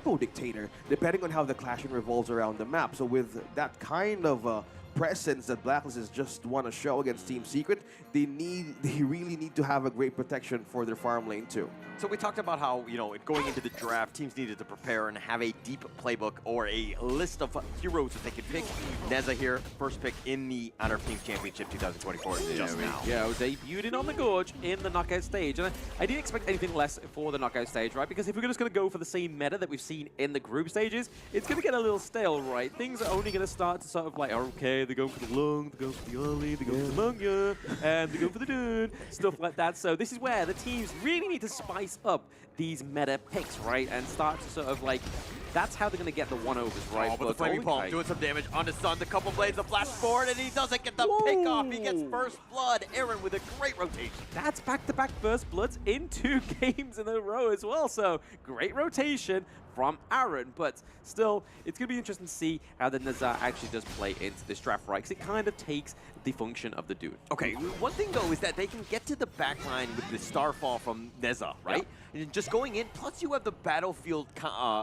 tempo dictator, depending on how the clashing revolves around the map. So with that kind of presence that Blacklist is just want to show against Team Secret, they really need to have a great protection for their farm lane too. So we talked about how, going into the draft, teams needed to prepare and have a deep playbook or a list of heroes that they could pick. Neza here, first pick in the Honor of Kings Championship 2024 just now. Yeah, debuted in on the Gorge in the knockout stage. And I didn't expect anything less for the knockout stage, right? Because if we're just going to go for the same meta that we've seen in the group stages, it's going to get a little stale, right? Things are only going to start to sort of like, okay, they're going for the Lung, they're going for the Oli, they're going for the Mungya, and they're going for the Dune, stuff like that. So this is where the teams really need to spice up these meta picks, right? And start to sort of like, that's how they're going to get the one-overs, right? Oh, but the Flaming Palm doing some damage on the Sun. The couple blades, the flash forward, and he doesn't get the pick off. He gets first blood. Aaron with a great rotation. That's back-to-back first bloods in 2 games in a row as well. So great rotation from Aaron, but still, it's going to be interesting to see how the Neza actually does play into this draft, right? Because it kind of takes the function of the Dune. Okay, one thing though is that they can get to the backline with the Starfall from Neza, right? Yeah. And just going in, plus you have the battlefield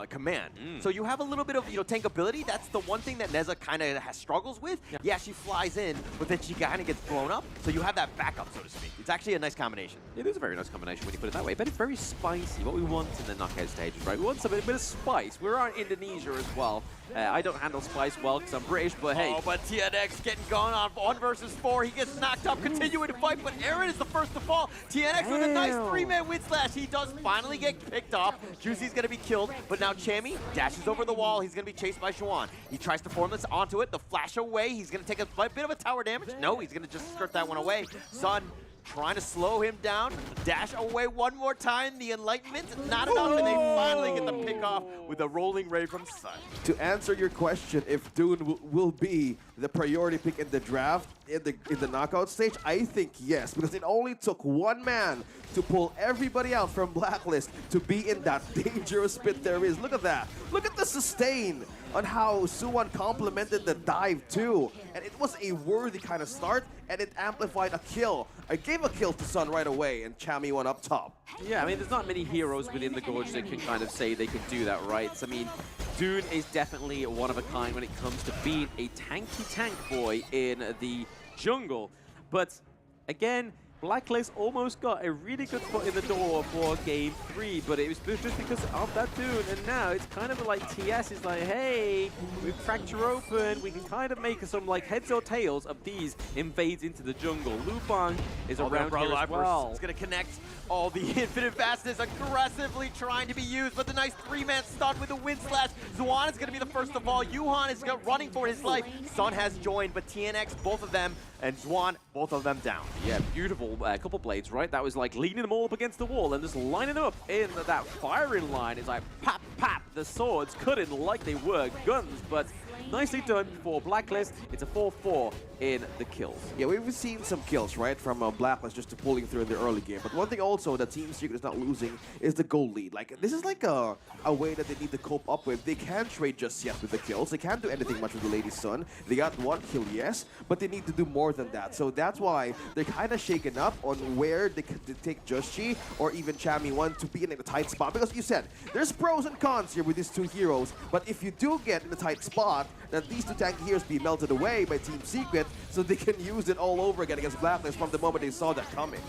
command. So you have a little bit of tankability. That's the one thing that Neza kind of struggles with. Yeah, she flies in, but then she kind of gets blown up. So you have that backup, so to speak. It's actually a nice combination. It is a very nice combination when you put it that way, but it's very spicy. What we want in the knockout stages, right? We want a bit of spice. We're on Indonesia as well. I don't handle spice well because I'm British, but hey. Oh, but TNX getting gone on 1 versus 4. He gets knocked up, continuing to fight, but Aaron is the first to fall. TNX with a nice 3-man win slash. He does finally get picked off. Juicy's going to be killed, but now Chammy dashes over the wall. He's going to be chased by Xuan. He tries to form this onto it. The flash away. He's going to take a bit of a tower damage. No, he's going to just skirt that one away. Sun trying to slow him down, dash away one more time, the Enlightenment, not enough, and they finally get the pick off with a rolling ray from Sun. To answer your question, if Dune will be the priority pick in the draft, in the knockout stage, I think yes, because it only took one man to pull everybody out from Blacklist to be in that dangerous pit there is. Look at that. Look at the sustain on how Suwon complemented the dive too. And it was a worthy kind of start, and it amplified a kill. I gave a kill to Sun right away, and Chammy went up top. Yeah, I mean, there's not many heroes within the Gorge that can kind of say they could do that, right? So, I mean, Dune is definitely one of a kind when it comes to being a tanky tank boy in the jungle. But, again, Blacklist almost got a really good foot in the door for Game 3, but it was just because of that Dune, and now it's kind of like TS is like, hey, we fracture open, we can kind of make some like heads or tails of these invades into the jungle. Lupang is around here as well. It's going to connect all the infinite fastness aggressively trying to be used, but the nice 3-man stun with the wind slash. Xuan is going to be the first of all. Yuhan is running for his life. Sun has joined, but TNX, both of them, and Xuan, both of them down. Yeah, beautiful couple blades, right? That was like leaning them all up against the wall and just lining them up in that firing line. It's like pop, pop, the swords cutting like they were guns, but nicely done for Blacklist. It's a 4-4 in the kills. Yeah, we've seen some kills, right, from Blacklist just to pulling through in the early game. But one thing also that Team Secret is not losing is the gold lead. Like, this is like a way that they need to cope up with. They can't trade just yet with the kills. They can't do anything much with the Lady Sun. They got 1 kill, yes, but they need to do more than that. So that's why they're kind of shaken up on where they could take Justchi or even Chammy 1 to be in a tight spot. Because you said, there's pros and cons here with these 2 heroes, but if you do get in a tight spot, that these 2 tanky heroes be melted away by Team Secret, so they can use it all over again against Blacklist from the moment they saw that coming.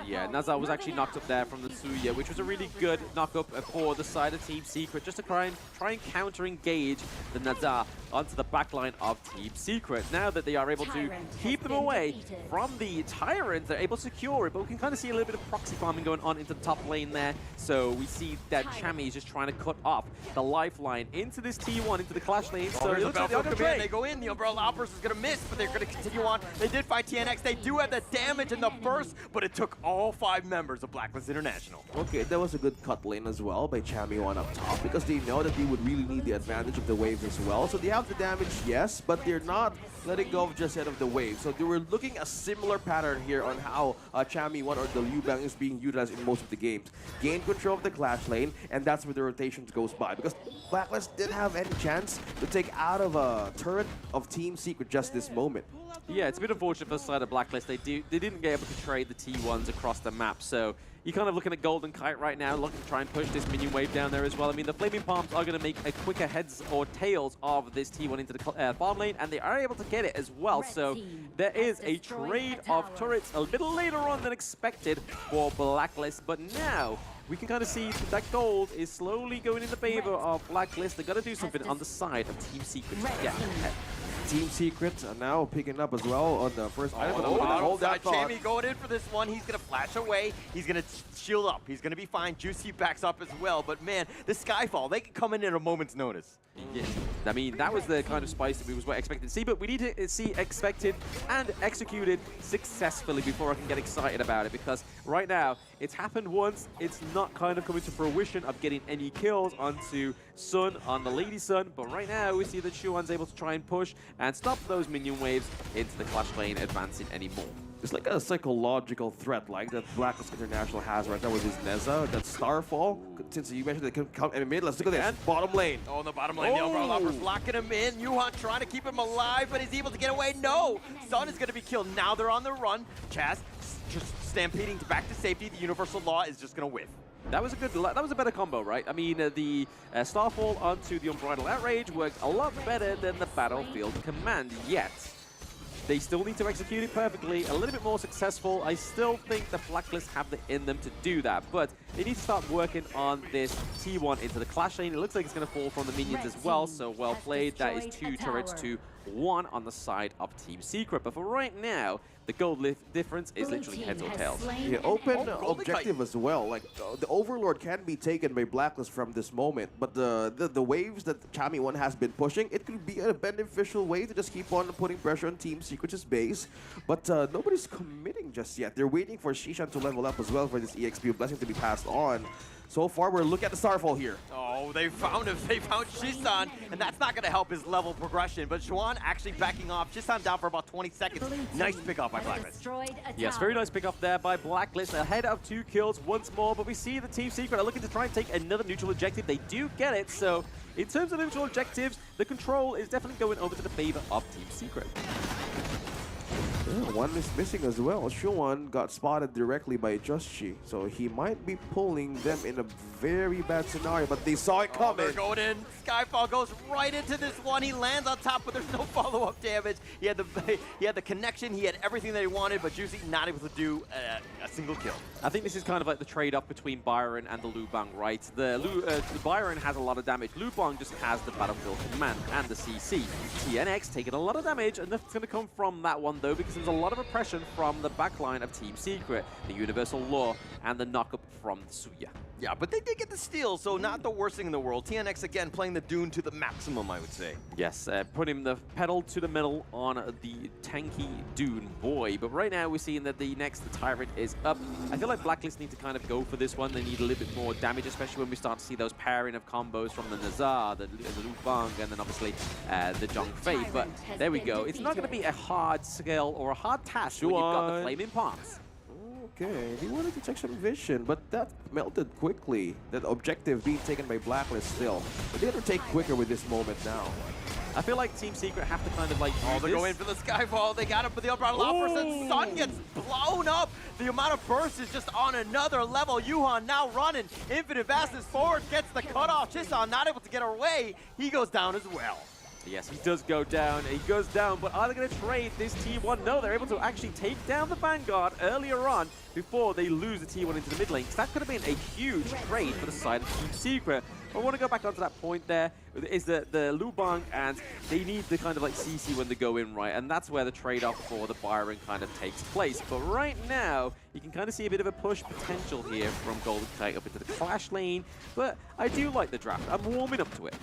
Yeah, Neza was actually knocked up there from the Suya, which was a really good knock-up for the side of Team Secret, just to try and counter-engage the Neza onto the backline of Team Secret. Now that they are able to keep them away from the Tyrant, they're able to secure it, but we can kind of see a little bit of proxy farming going on into the top lane there. So we see that Chammy is just trying to cut off the lifeline into this T1, into the clash lane. So it looks like they go in, the Umbrella Outburst is going to miss, but they're going to continue on. They did fight TNX, they do have the damage and the burst, but it took all 5 members of Blacklist International. Okay, that was a good cut lane as well by Chammy 1 up top, because they know that they would really need the advantage of the waves as well. So they have the damage, yes, but they're not letting go of just yet of the wave. So they were looking a similar pattern here on how Chammy 1 or the Liu Bang is being utilized in most of the games. Gain control of the clash lane, and that's where the rotations goes by, because Blacklist didn't have any chance to take out of a turret of Team Secret just this moment. Yeah, it's a bit unfortunate for the side of Blacklist. They didn't get able to trade the T1s across the map, so you're kind of looking at Golden Kite right now, looking to try and push this minion wave down there as well. I mean, the Flaming Palms are going to make a quicker heads or tails of this T1 into the farm lane, and they are able to get it as well. So there is a trade of turrets a little later on than expected for Blacklist, but now we can kind of see that gold is slowly going in the favor of Blacklist. They're going to do something on the side of Team Secret to get ahead. Team Secret are now picking up as well on the first item. Hold that thought. Jamie going in for this one. He's going to flash away. He's going to shield up. He's going to be fine. Juicy backs up as well. But man, the Skyfall, they can come in at a moment's notice. Yeah. I mean, that was the kind of spice that we was expecting to see, but we need to see expected and executed successfully before I can get excited about it, because right now, it's happened once, it's not kind of coming to fruition of getting any kills onto Sun, on the Lady Sun, but right now we see that Shuan's able to try and push and stop those minion waves into the Clash lane advancing anymore. It's like a psychological threat like that Blacklist International has right now with his Neza, that Starfall. Since you mentioned they can come in mid, let's look at this. Bottom lane. Oh, in the bottom lane, the Umbrella Lopper's locking him in. Yuhan trying to keep him alive, but he's able to get away. No! Sun is going to be killed. Now they're on the run. Chaz just stampeding back to safety. The Universal Law is just going to whiff. That was a better combo, right? I mean, the Starfall onto the Unbridled Outrage worked a lot better than the Battlefield Command, yet they still need to execute it perfectly, a little bit more successful. I still think the Blacklist have it in them to do that, but they need to start working on this T1 into the Clash lane. It looks like it's going to fall from the minions as well, so well played. That is 2 turrets to 1 on the side of Team Secret. But for right now, the gold difference is literally heads or tails. Yeah, open objective as well. Like the Overlord can be taken by Blacklist from this moment, but the waves that Chami 1 has been pushing, it could be a beneficial way to just keep on putting pressure on Team Secret's base. But nobody's committing just yet. They're waiting for Shishan to level up as well for this EXP blessing to be passed on. So far, we're looking at the Starfall here. Oh, they found him. They found Shisan, and that's not going to help his level progression. But Xuan actually backing off. Shisan down for about 20 seconds. Nice pick off by Blacklist. Yes, very nice pick off there by Blacklist. Ahead of 2 kills once more, but we see the Team Secret are looking to try and take another neutral objective. They do get it, so in terms of neutral objectives, the control is definitely going over to the favor of Team Secret. Yeah, one is missing as well. Shuan got spotted directly by Justchi, so he might be pulling them in a very bad scenario, but they saw it coming. They're going in. Skyfall goes right into this one. He lands on top, but there's no follow-up damage. He had the connection. He had everything that he wanted, but Juicy not able to do a single kill. I think this is kind of like the trade-off between Byron and the Lu Bang, right? The Byron has a lot of damage. Lu Bang just has the Battlefield Command and the CC. TNX taking a lot of damage, and that's going to come from that one, though, because there's a lot of oppression from the backline of Team Secret, the Universal Law, and the knockup from Suya. Yeah, but they did get the steal, so not the worst thing in the world. TNX, again, playing the Dune to the maximum, I would say. Yes, putting the pedal to the metal on the tanky Dune boy. But right now, we're seeing that the Tyrant is up. I feel like Blacklist need to kind of go for this one. They need a little bit more damage, especially when we start to see those pairing of combos from the Nazar, the Lu Bang, and then obviously the Zhong Fei. But there we go. It's not going to be a hard skill or a hard task when you've got the Flaming Palms. Okay, he wanted to check some vision, but that melted quickly. That objective being taken by Blacklist still. But they have to take quicker with this moment now. I feel like Team Secret have to kind of like they're going for the Skyfall. They got him for the Umbrella Loppers, and Sun gets blown up. The amount of burst is just on another level. Yuhan now running. Infinite Vastness forward, gets the cutoff. Chisan not able to get away. He goes down as well. Yes, he does go down. He goes down, but are they going to trade this T1? No, they're able to actually take down the Vanguard earlier on before they lose the T1 into the mid lane. That could have been a huge trade for the side of Team Secret. I want to go back onto that point there, is the Lu Bang, and they need the kind of like CC when they go in, right? And that's where the trade-off for the Byron kind of takes place. But right now, you can kind of see a bit of a push potential here from Golden Kite up into the Clash lane. But I do like the draft. I'm warming up to it.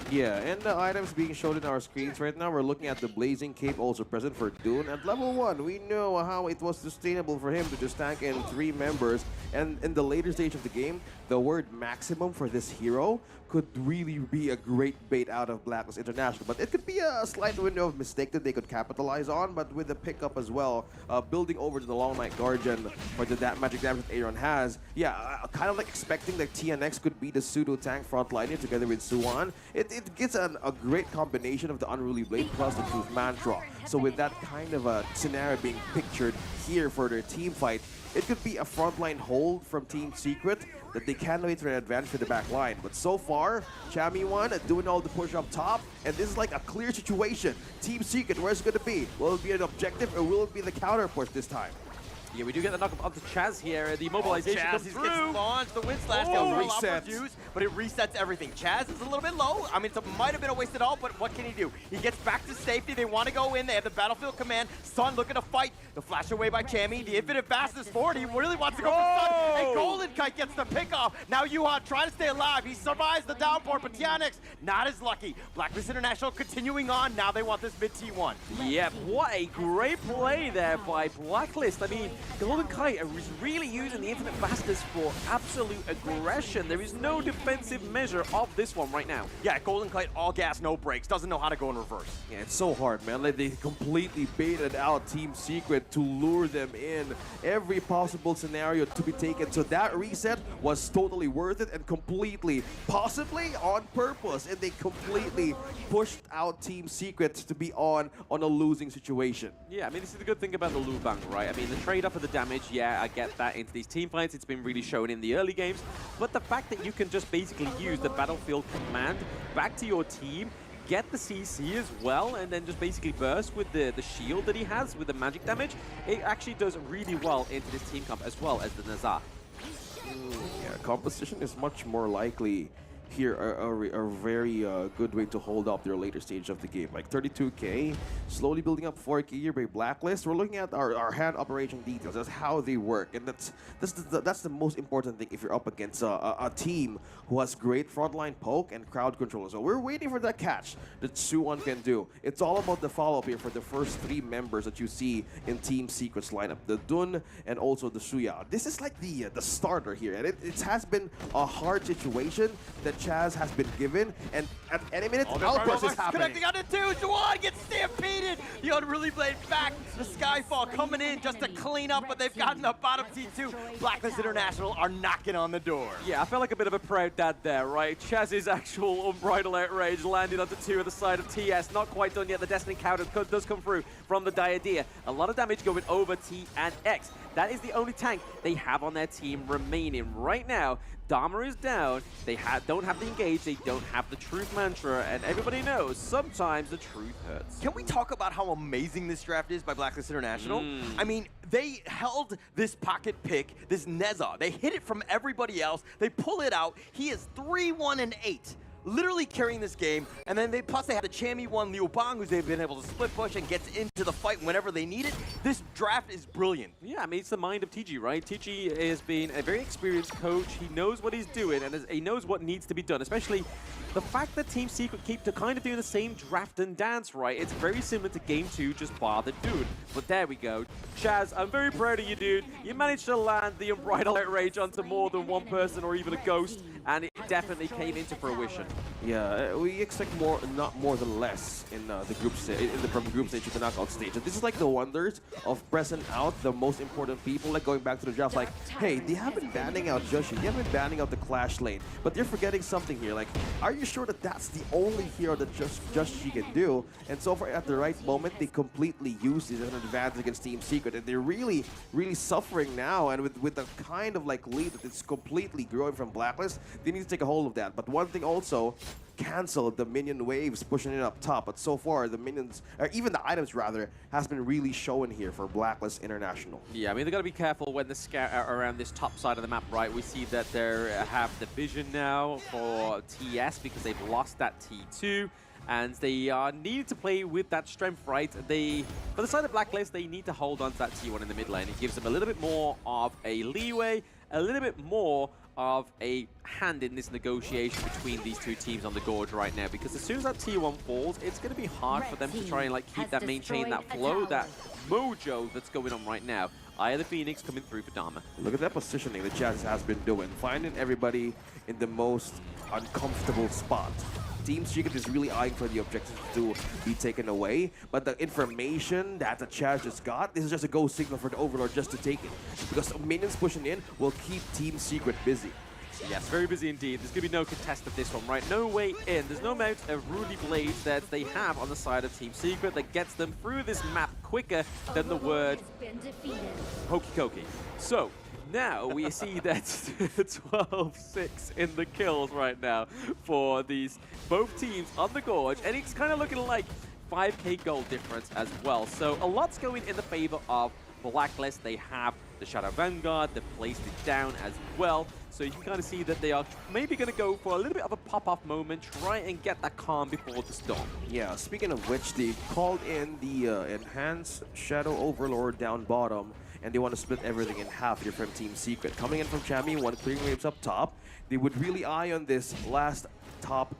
Yeah, and the items being shown in our screens right now, we're looking at the Blazing Cape also present for Dune. At level 1, we know how it was sustainable for him to just tank in 3 members. And in the later stage of the game, the word maximum for this hero could really be a great bait out of Blacklist International. But it could be a slight window of mistake that they could capitalize on. But with the pickup as well, building over to the Long Night Guardian for that magic damage that Aaron has, yeah, kind of like expecting that TNX could be the pseudo tank frontliner together with Suwan. It gets a great combination of the Unruly Blade plus the Truth Mantra. So with that kind of a scenario being pictured here for their team fight, it could be a frontline hold from Team Secret that they can't wait for an advantage for the back line. But so far, Chami1 doing all the push up top, and this is like a clear situation. Team Secret, where's it going to be? Will it be an objective, or will it be the counter push this time? Yeah, we do get the knock onto Chaz here. The immobilization comes Chaz through. gets launched. The Wind Slash Reset. reuse, but it resets everything. Chaz is a little bit low. I mean, it might have been a wasted ult, but what can he do? He gets back to safety. They want to go in. They have the battlefield command. Sun looking to fight. The flash away by Chami. The infinite fastness forward. He really wants to go for Sun. And Golden Kite gets the pick off. Now Yuhan trying to stay alive. He survives the downpour, but Tianix not as lucky. Blacklist International continuing on. Now they want this mid T1. Yep, what a great play there by Blacklist. I mean, Golden Kite is really using the infinite fastness for absolute aggression. There is no defensive measure of this one right now. Yeah, Golden Kite all gas, no brakes. Doesn't know how to go in reverse. Yeah, it's so hard, man. Like, they completely baited out Team Secret to lure them in every possible scenario to be taken. So that reset was totally worth it and completely, possibly on purpose. And they completely pushed out Team Secret to be on a losing situation. Yeah, I mean, this is the good thing about the Lubang, right? I mean, the trade-off of the damage, yeah, I get that into these team fights. It's been really shown in the early games. But the fact that you can just basically use the battlefield command back to your team, get the CC as well, and then just basically burst with the shield that he has with the magic damage, it actually does really well into this team comp as well as the Nazar. Yeah, composition is much more likely here a very good way to hold up their later stage of the game. Like 32K, slowly building up 4K here by Blacklist. We're looking at our hand operation details. That's how they work. And that's the most important thing if you're up against a team who has great frontline poke and crowd control. So we're waiting for that catch that Suwon can do. It's all about the follow-up here for the first three members that you see in Team Secret's lineup. The Dun and also the Suya. This is like the starter here. And it has been a hard situation that Chaz has been given, and at any minute, outburst is happening. Connecting on the two, Juwan gets stampeded. The Unruly Blade back. The Skyfall coming in just to clean up, but they've gotten the bottom T2. Blacklist International are knocking on the door. Yeah, I felt like a bit of a proud dad there, right? Chaz's actual unbridled outrage landed onto two at the side of TS. Not quite done yet. The Destiny counter does come through from the Diadea. A lot of damage going over T and X. That is the only tank they have on their team remaining right now. Dharma is down, they don't have the engage, they don't have the truth mantra, and everybody knows sometimes the truth hurts. Can we talk about how amazing this draft is by Blacklist International? I mean, they held this pocket pick, this Neza. They hit it from everybody else. They pull it out. He is 3-1-8. Literally carrying this game, and then plus they had a Chami1 Liu Bang, who's they've been able to split push and gets into the fight whenever they need it. This draft is brilliant. Yeah, I mean, it's the mind of TG, right? TG has been a very experienced coach. He knows what he's doing, and he knows what needs to be done, especially the fact that Team Secret keep to kind of doing the same draft and dance, right? It's very similar to Game 2, just bar the dude. But there we go. Chaz, I'm very proud of you, dude. You managed to land the Unbridled Outrage onto more than one person or even a ghost, and it definitely came into fruition. Yeah, we expect more, not more than less in the group stage, from the group stage to the knockout stage. And this is like the wonders of pressing out the most important people, like going back to the draft, like, hey, they haven't been banning out Joshi, they haven't been banning out the Clash lane, but they're forgetting something here. Like, are you sure that that's the only hero that Joshi can do? And so far, at the right moment, they completely use this as an advantage against Team Secret, and they're really, really suffering now. And with the kind of like lead that it's completely growing from Blacklist, they need to take a hold of that. But one thing also, cancel the minion waves pushing it up top, but so far the minions, or even the items rather, has been really showing here for Blacklist International. Yeah, I mean, they've got to be careful when they scout around this top side of the map, right? We see that they have the vision now for TS because they've lost that T2, and they need to play with that strength, right? For the side of Blacklist, they need to hold on to that T1 in the mid lane. It gives them a little bit more of a leeway, a little bit more of a hand in this negotiation between these two teams on the Gorge right now, because as soon as that T1 falls, it's going to be hard for them to try and like maintain that flow, that mojo that's going on right now. Eye of the Phoenix coming through for Dharma. Look at that positioning that Jazz has been doing, finding everybody in the most uncomfortable spot. Team Secret is really eyeing for the objectives to be taken away, but the information that the Chaz just got, this is just a go signal for the Overlord just to take it. Because minions pushing in will keep Team Secret busy. Yes, very busy indeed. There's going to be no contest of this one, right? No way in. There's no amount of Rudy Blades that they have on the side of Team Secret that gets them through this map quicker than the word hokey cokey. So, now we see that 12-6 in the kills right now for these both teams on the Gorge, and it's kind of looking like 5k gold difference as well. So a lot's going in the favor of Blacklist. They have the Shadow Vanguard, they've placed it down as well. So you can kind of see that they are maybe going to go for a little bit of a pop-off moment, try and get that calm before the storm. Yeah, speaking of which, they called in the Enhanced Shadow Overlord down bottom, and they want to split everything in half here from Team Secret. Coming in from Chami, one clearing waves up top. They would really eye on this last top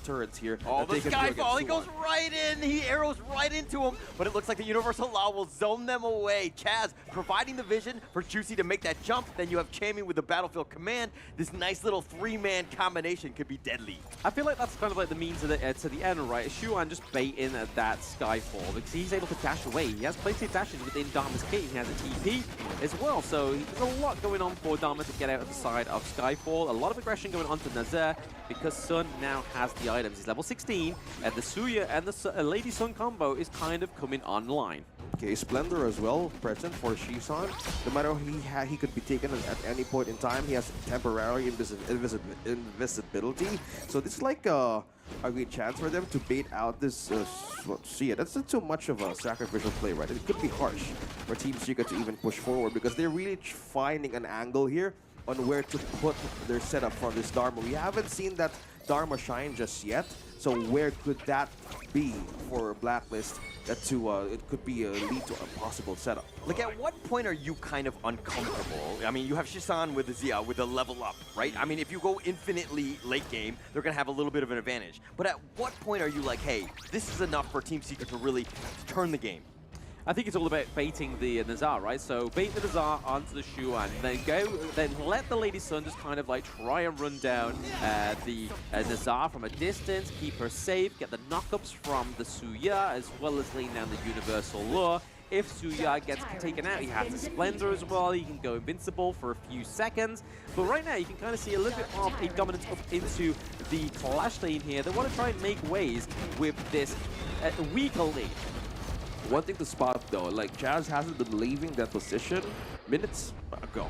turrets here. Oh, the Skyfall, he goes right in, he arrows right into him, but it looks like the Universal Law will zone them away. Chaz providing the vision for Juicy to make that jump, then you have Chami with the Battlefield Command. This nice little three-man combination could be deadly. I feel like that's kind of like the means to the end, right? Shuan just baiting at that Skyfall because he's able to dash away. He has plenty of dashes within Dharma's kit. He has a TP as well, so there's a lot going on for Dharma to get out of the side of Skyfall. A lot of aggression going on to Nazaire because Sun now has the items. He's level 16, and the Suya and the Lady Sun combo is kind of coming online. Okay, Splendor as well, present for Shisan. No matter he could be taken at any point in time. He has temporary invisibility. So this is like a great chance for them to bait out this Suya. That's not too much of a sacrificial play, right? It could be harsh for Team Secret to even push forward because they're really finding an angle here on where to put their setup for this Dharma. We haven't seen that Dharma shine just yet, so where could that be for Blacklist that it could be a lead to a possible setup? Like, at what point are you kind of uncomfortable? I mean, you have Shisan with the Zia with a level up, right? I mean, if you go infinitely late game, they're going to have a little bit of an advantage. But at what point are you like, hey, this is enough for Team Secret to really turn the game? I think it's all about baiting the Nazaire, right? So bait the Nazaire onto the Shuan, then let the Lady Sun just kind of like try and run down the Nazaire from a distance, keep her safe, get the knockups from the Suya, as well as laying down the Universal Lure. If Suya gets taken out, he has the Splendor as well. He can go invincible for a few seconds. But right now, you can kind of see a little bit of a dominance up into the Clash lane here. They want to try and make ways with this weaker lane. One thing to spot though, like Chaz hasn't been leaving that position minutes ago.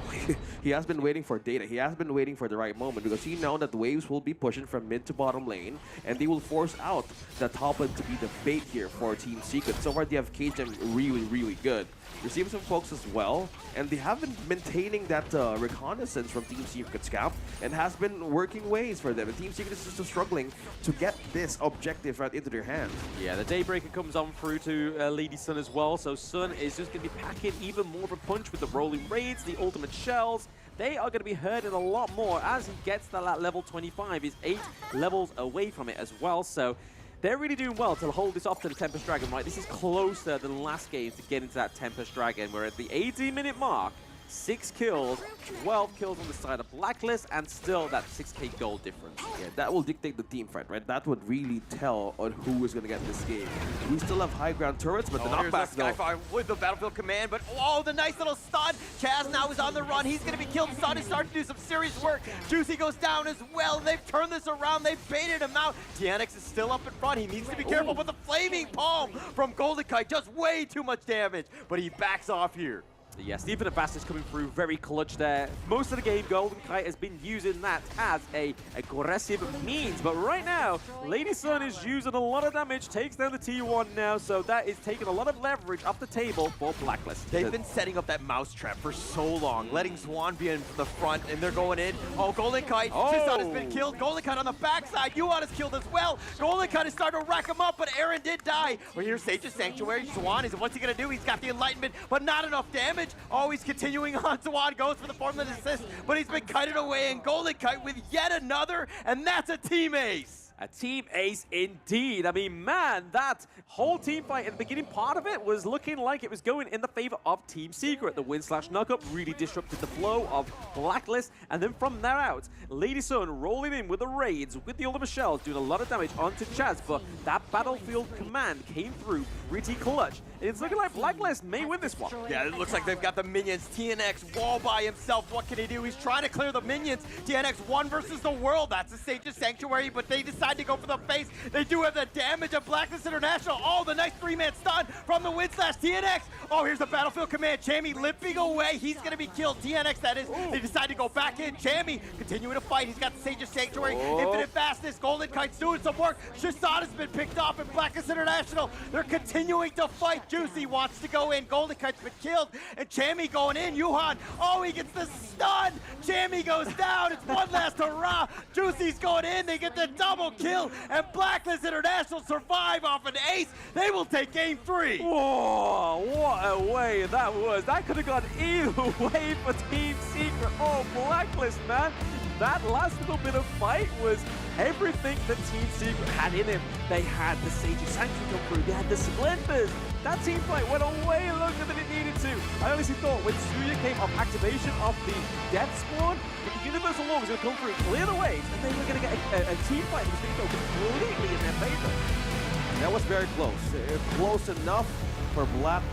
He has been waiting for data. He has been waiting for the right moment because he knows that the waves will be pushing from mid to bottom lane and they will force out the top lane to be the bait here for Team Secret. So far they have caged them really, really good. Receiving some folks as well, and they have been maintaining that reconnaissance from Team Secret's camp and has been working ways for them. And Team Secret is just struggling to get this objective right into their hands. Yeah, the Daybreaker comes on through to Lady Sun as well, so Sun is just going to be packing even more of a punch with the rolling raids, the ultimate shells. They are going to be hurting a lot more as he gets to that level 25. He's 8 levels away from it as well, so they're really doing well to hold this off to the Tempest Dragon, right? This is closer than last game to get into that Tempest Dragon. We're at the 18-minute mark. 6 kills, 12 kills on the side of Blacklist, and still that 6k gold difference. Yeah, that will dictate the team fight, right? That would really tell on who is going to get this game. We still have high ground turrets, but the knockback though. Skyfire with the Battlefield Command, but oh, the nice little stun. Chaz now is on the run. He's going to be killed. Sun is starting to do some serious work. Juicy goes down as well. They've turned this around. They've baited him out. Tianix is still up in front. He needs to be careful, but the Flaming Palm from Golden Kite does way too much damage, but he backs off here. Yes, the Infinite Bastards coming through very clutch there. Most of the game, Golden Kite has been using that as a aggressive means, but right now, Lady Sun is using a lot of damage, takes down the T1 now, so that is taking a lot of leverage off the table for Blacklist. They've been setting up that mousetrap for so long, letting Swan be in the front, and they're going in. Oh, Golden Kite, Shisan has been killed. Golden Kite on the backside, Yuan is killed as well. Golden Kite is starting to rack him up, but Aaron did die. Well, here's Sage's Sanctuary. Swan is, what's he gonna do? He's got the Enlightenment, but not enough damage. Oh, he's continuing on. Swan goes for the formula assist, but he's been kited away, and Golden Kite with yet another, and that's a team ace. A team ace indeed. I mean, man, that whole team fight at the beginning, part of it was looking like it was going in the favor of Team Secret. The win/knock-up really disrupted the flow of Blacklist, and then from there out, Lady Sun rolling in with the raids, with the Ultimate Shells, doing a lot of damage onto Chaz, but that Battlefield command came through pretty clutch. And it's looking like Blacklist may win this one. Yeah, it looks like they've got the minions. TNX wall by himself. What can he do? He's trying to clear the minions. TNX 1 versus the world. That's a Sage's Sanctuary, but they decide to go for the face. They do have the damage of Blacklist International. Oh, the nice 3-man stun from the win/TNX. Oh, here's the Battlefield command. Chammy limping away. He's going to be killed. TNX, that is. They decide to go back in. Chammy continuing to fight. He's got the Sage's Sanctuary. Infinite fastness. Golden Kite's doing some work. Shasad has been picked off in Blacklist International. They're continuing to fight. Juicy wants to go in. Golden Kite's been killed. And Chammy going in. Yuhan. Oh, he gets the stun. Chammy goes down. It's one last hurrah. Juicy's going in. They get the double kill. And Blacklist International survive off an ace. They will take game 3. Whoa, what a way that was. That could have gone either way for Team Secret. Oh, Blacklist, man. That last little bit of fight was everything that Team Secret had in him. They had the Sage's Sanctuary come through. They had the Splinters. That team fight went on way longer than it needed to. I honestly thought when Suya came off activation of the Death Squad, that the Universal Law was going to come through, clear the waves, and they were going to get a team fight that was going to go completely in their favor. That was very close. Close enough for Black.